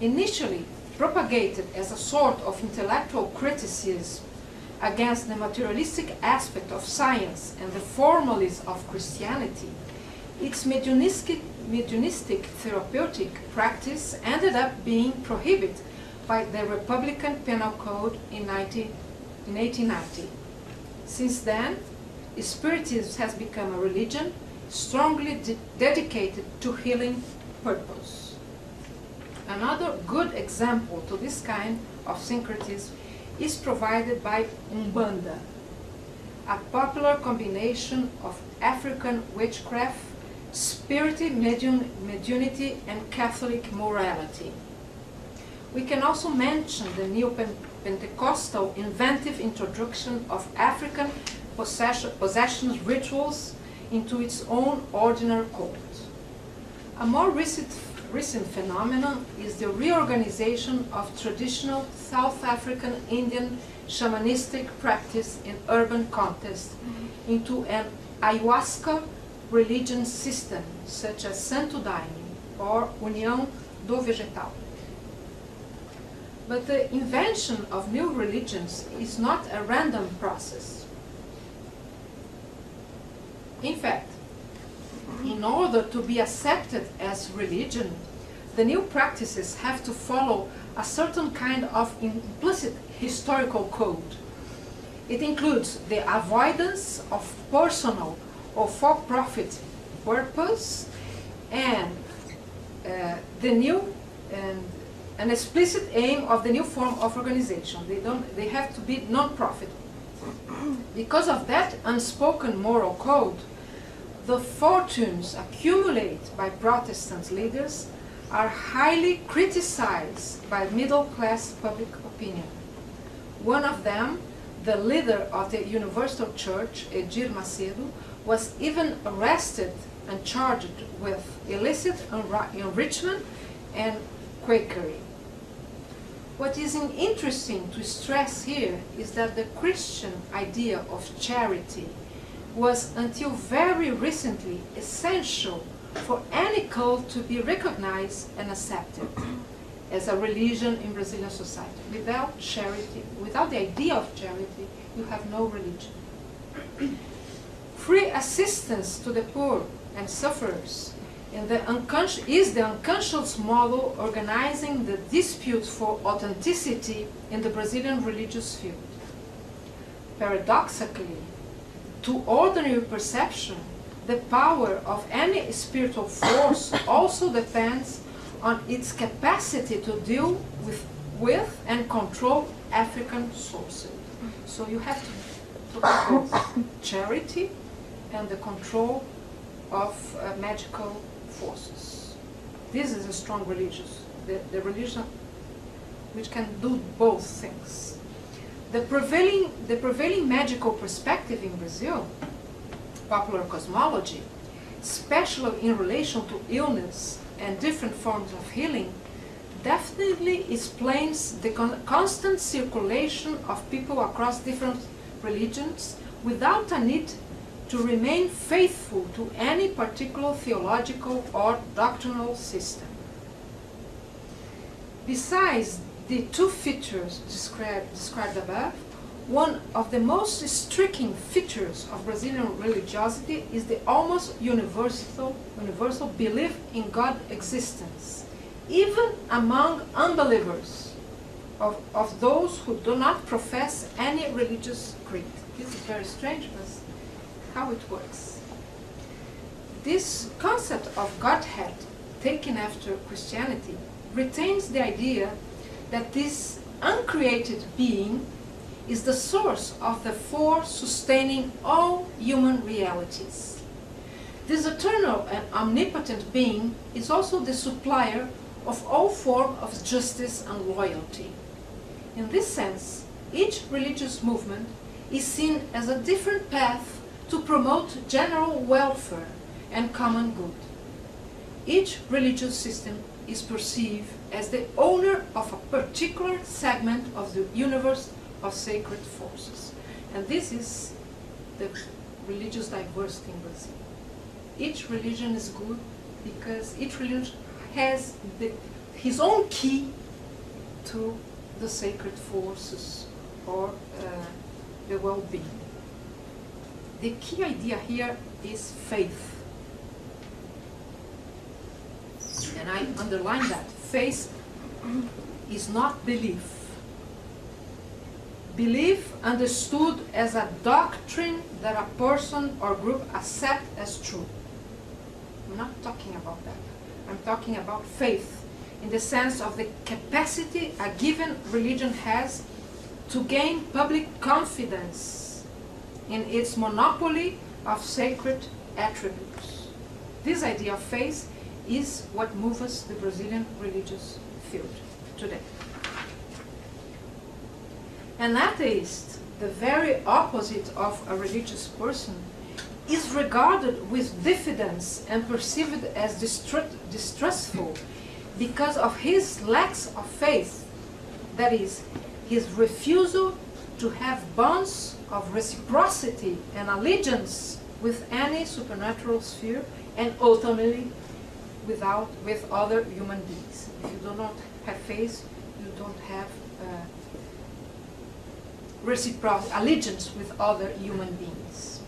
initially propagated as a sort of intellectual criticism against the materialistic aspect of science and the formalism of Christianity, its mediunistic therapeutic practice ended up being prohibited by the Republican Penal Code in 1890. Since then, Spiritism has become a religion strongly dedicated to healing purpose. Another good example to this kind of syncretism is provided by Umbanda, a popular combination of African witchcraft, spiritual mediunity, and Catholic morality. We can also mention the neo-Pentecostal inventive introduction of African possession rituals into its own ordinary cult. A more recent phenomenon is the reorganization of traditional South African Indian shamanistic practice in urban context into an ayahuasca religion system, such as Santo Daime or União do Vegetal. But the invention of new religions is not a random process. In fact, in order to be accepted as religion, the new practices have to follow a certain kind of implicit historical code. It includes the avoidance of personal or for-profit purpose and an explicit aim of the new form of organization. They have to be non-profit. Because of that unspoken moral code, the fortunes accumulated by Protestant leaders are highly criticized by middle-class public opinion. One of them, the leader of the Universal Church, Edir Macedo, was even arrested and charged with illicit enrichment and Quakery. What is interesting to stress here is that the Christian idea of charity was until very recently essential for any cult to be recognized and accepted as a religion in Brazilian society. Without charity, without the idea of charity, you have no religion. Free assistance to the poor and sufferers is the unconscious model organizing the dispute for authenticity in the Brazilian religious field. Paradoxically, to ordinary perception, the power of any spiritual force also depends on its capacity to deal with and control African sources. So you have to both charity and the control of magical forces. This is a strong religion, the religion which can do both things. The prevailing magical perspective in Brazil, popular cosmology, especially in relation to illness and different forms of healing, definitely explains the constant circulation of people across different religions without a need to remain faithful to any particular theological or doctrinal system. Besides the two features described above, one of the most striking features of Brazilian religiosity is the almost universal belief in God's existence, even among unbelievers, of those who do not profess any religious creed. This is very strange, but how it works. This concept of Godhead, taken after Christianity, retains the idea that this uncreated being is the source of the force sustaining all human realities. This eternal and omnipotent being is also the supplier of all forms of justice and loyalty. In this sense, each religious movement is seen as a different path to promote general welfare and common good. Each religious system is perceived as the owner of a particular segment of the universe of sacred forces. And this is the religious diversity in Brazil. Each religion is good because each religion has his own key to the sacred forces or the well-being. The key idea here is faith. And I underline that. Faith is not belief. Belief understood as a doctrine that a person or group accept as true. I'm not talking about that. I'm talking about faith in the sense of the capacity a given religion has to gain public confidence in its monopoly of sacred attributes. This idea of faith is what moves the Brazilian religious field today. An atheist, the very opposite of a religious person, is regarded with diffidence and perceived as distrustful because of his lack of faith, that is, his refusal to have bonds of reciprocity and allegiance with any supernatural sphere and ultimately with other human beings. If you do not have faith, you don't have allegiance with other human beings.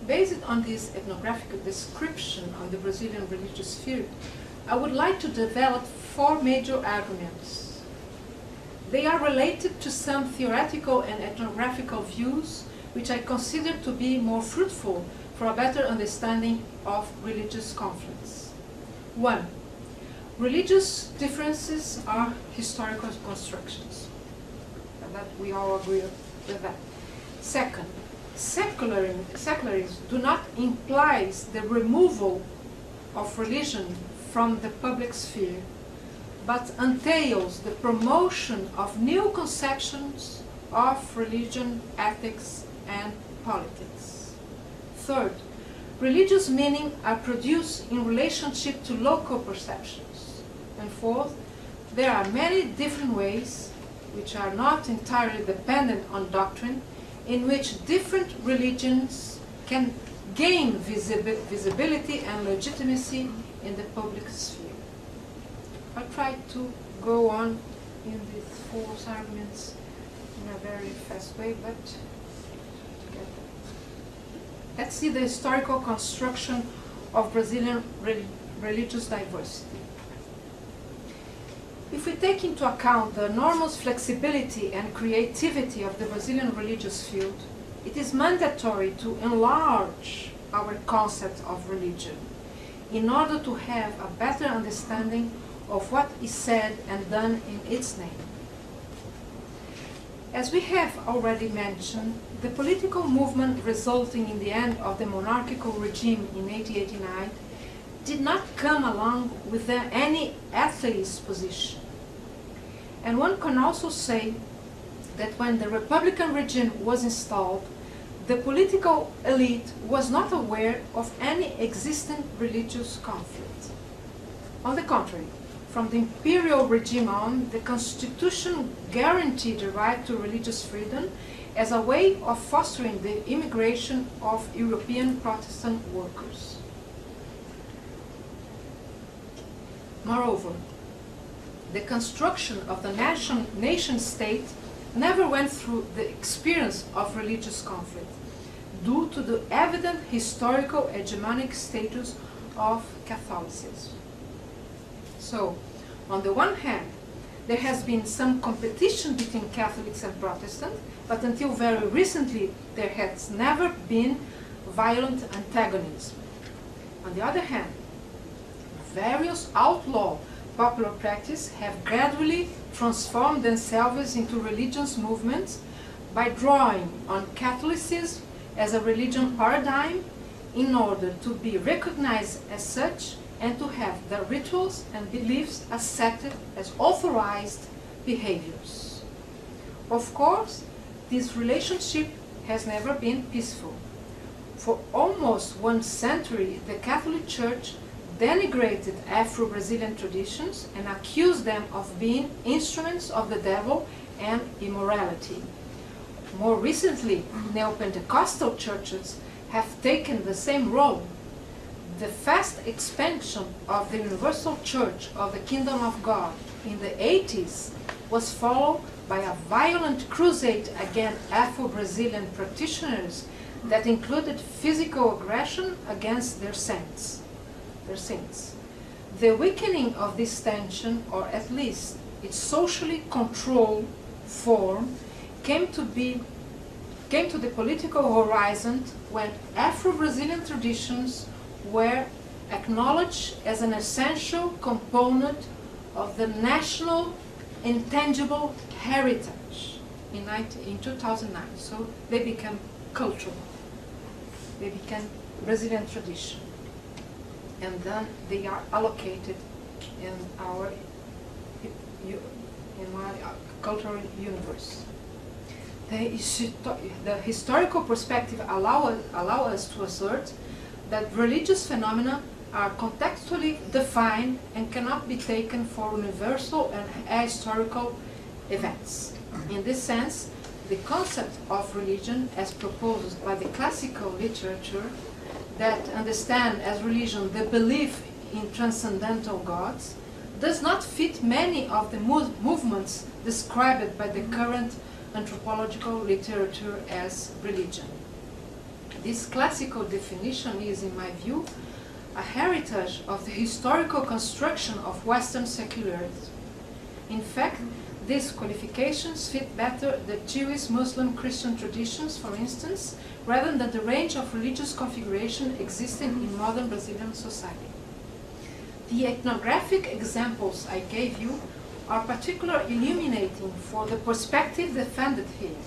Based on this ethnographic description of the Brazilian religious field, I would like to develop 4 major arguments. They are related to some theoretical and ethnographical views which I consider to be more fruitful for a better understanding of religious conflicts. 1. Religious differences are historical constructions. That we all agree with that. Second, secularism do not imply the removal of religion from the public sphere, but entails the promotion of new conceptions of religion, ethics, and politics. Third, religious meaning are produced in relationship to local perceptions. And fourth, there are many different ways, which are not entirely dependent on doctrine, in which different religions can gain visibility and legitimacy in the public sphere. I tried to go on in these 4 arguments in a very fast way, but let's see the historical construction of Brazilian religious diversity. If we take into account the enormous flexibility and creativity of the Brazilian religious field, it is mandatory to enlarge our concept of religion in order to have a better understanding of what is said and done in its name. As we have already mentioned, the political movement resulting in the end of the monarchical regime in 1889 did not come along with any atheist position. And one can also say that when the Republican regime was installed, the political elite was not aware of any existing religious conflict. On the contrary, from the imperial regime on, the Constitution guaranteed the right to religious freedom as a way of fostering the immigration of European Protestant workers. Moreover, the construction of the nation-state never went through the experience of religious conflict due to the evident historical hegemonic status of Catholicism. So, on the one hand, there has been some competition between Catholics and Protestants, but until very recently there has never been violent antagonism. On the other hand, various outlaw popular practices have gradually transformed themselves into religious movements by drawing on Catholicism as a religion paradigm in order to be recognized as such and to have their rituals and beliefs accepted as authorized behaviors. Of course, this relationship has never been peaceful. For almost 1 century, the Catholic Church denigrated Afro-Brazilian traditions and accused them of being instruments of the devil and immorality. More recently, neo-Pentecostal churches have taken the same role. The fast expansion of the universal church of the kingdom of God in the 80s was followed by a violent crusade against Afro-Brazilian practitioners that included physical aggression against their saints. The weakening of this tension, or at least its socially controlled form, came to the political horizon when Afro-Brazilian traditions were acknowledged as an essential component of the national intangible heritage in 2009. So they became cultural. They became Brazilian tradition. And then they are allocated in our cultural universe. The historical perspective allow us to assert that religious phenomena are contextually defined and cannot be taken for universal and ahistorical events. In this sense, the concept of religion as proposed by the classical literature that understand as religion the belief in transcendental gods does not fit many of the movements described by the current anthropological literature as religion. This classical definition is, in my view, a heritage of the historical construction of Western secularism. In fact, these qualifications fit better the Jewish, Muslim, Christian traditions, for instance, rather than the range of religious configuration existing in modern Brazilian society. The ethnographic examples I gave you are particularly illuminating for the perspective defended here.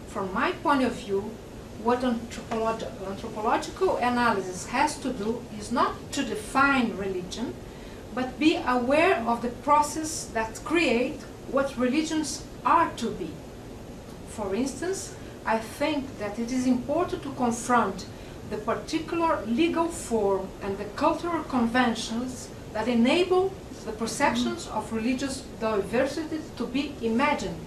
From my point of view, what anthropological analysis has to do is not to define religion, but be aware of the process that create what religions are to be. For instance, I think that it is important to confront the particular legal form and the cultural conventions that enable the perceptions of religious diversity to be imagined,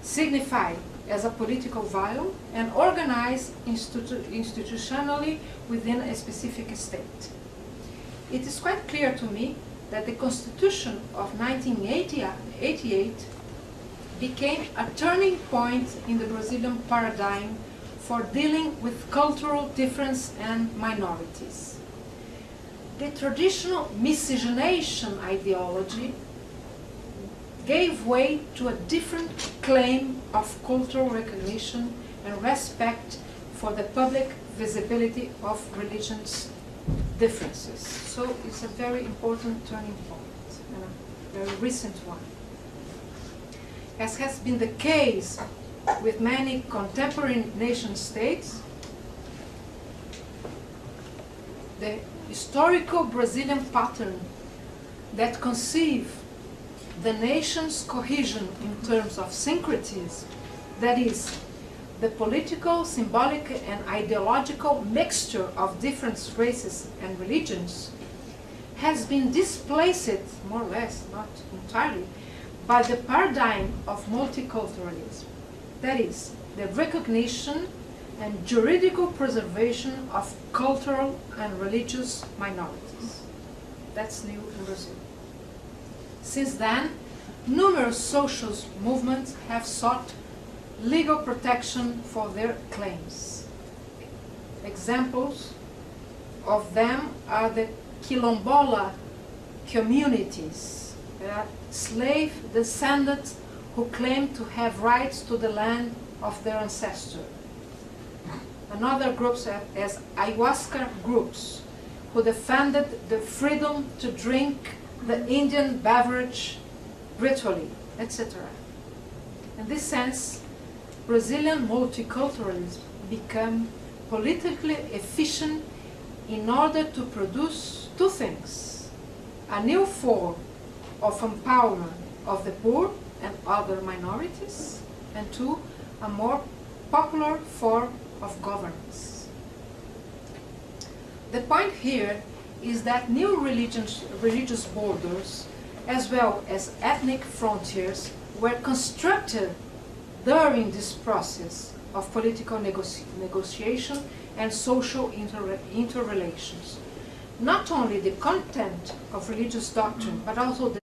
signified as a political value, and organized institutionally within a specific state. It is quite clear to me that the Constitution of 1988 became a turning point in the Brazilian paradigm for dealing with cultural difference and minorities. The traditional miscegenation ideology gave way to a different claim of cultural recognition and respect for the public visibility of religions' differences. So it's a very important turning point, and a very recent one. As has been the case with many contemporary nation states, the historical Brazilian pattern that conceive the nation's cohesion in terms of syncretism, that is, the political, symbolic, and ideological mixture of different races and religions, has been displaced, more or less, not entirely, by the paradigm of multiculturalism, that is, the recognition and juridical preservation of cultural and religious minorities. That's new in Brazil. Since then, numerous social movements have sought legal protection for their claims. Examples of them are the Quilombola communities, slave descendants who claim to have rights to the land of their ancestors. Another groups as ayahuasca groups, who defended the freedom to drink the Indian beverage ritually, etc. In this sense, Brazilian multiculturalism became politically efficient in order to produce two things: a new form of empowerment of the poor and other minorities, and two, a more popular form of governance. The point here is that new religious borders, as well as ethnic frontiers, were constructed during this process of political negotiation and social interrelations, not only the content of religious doctrine, but also the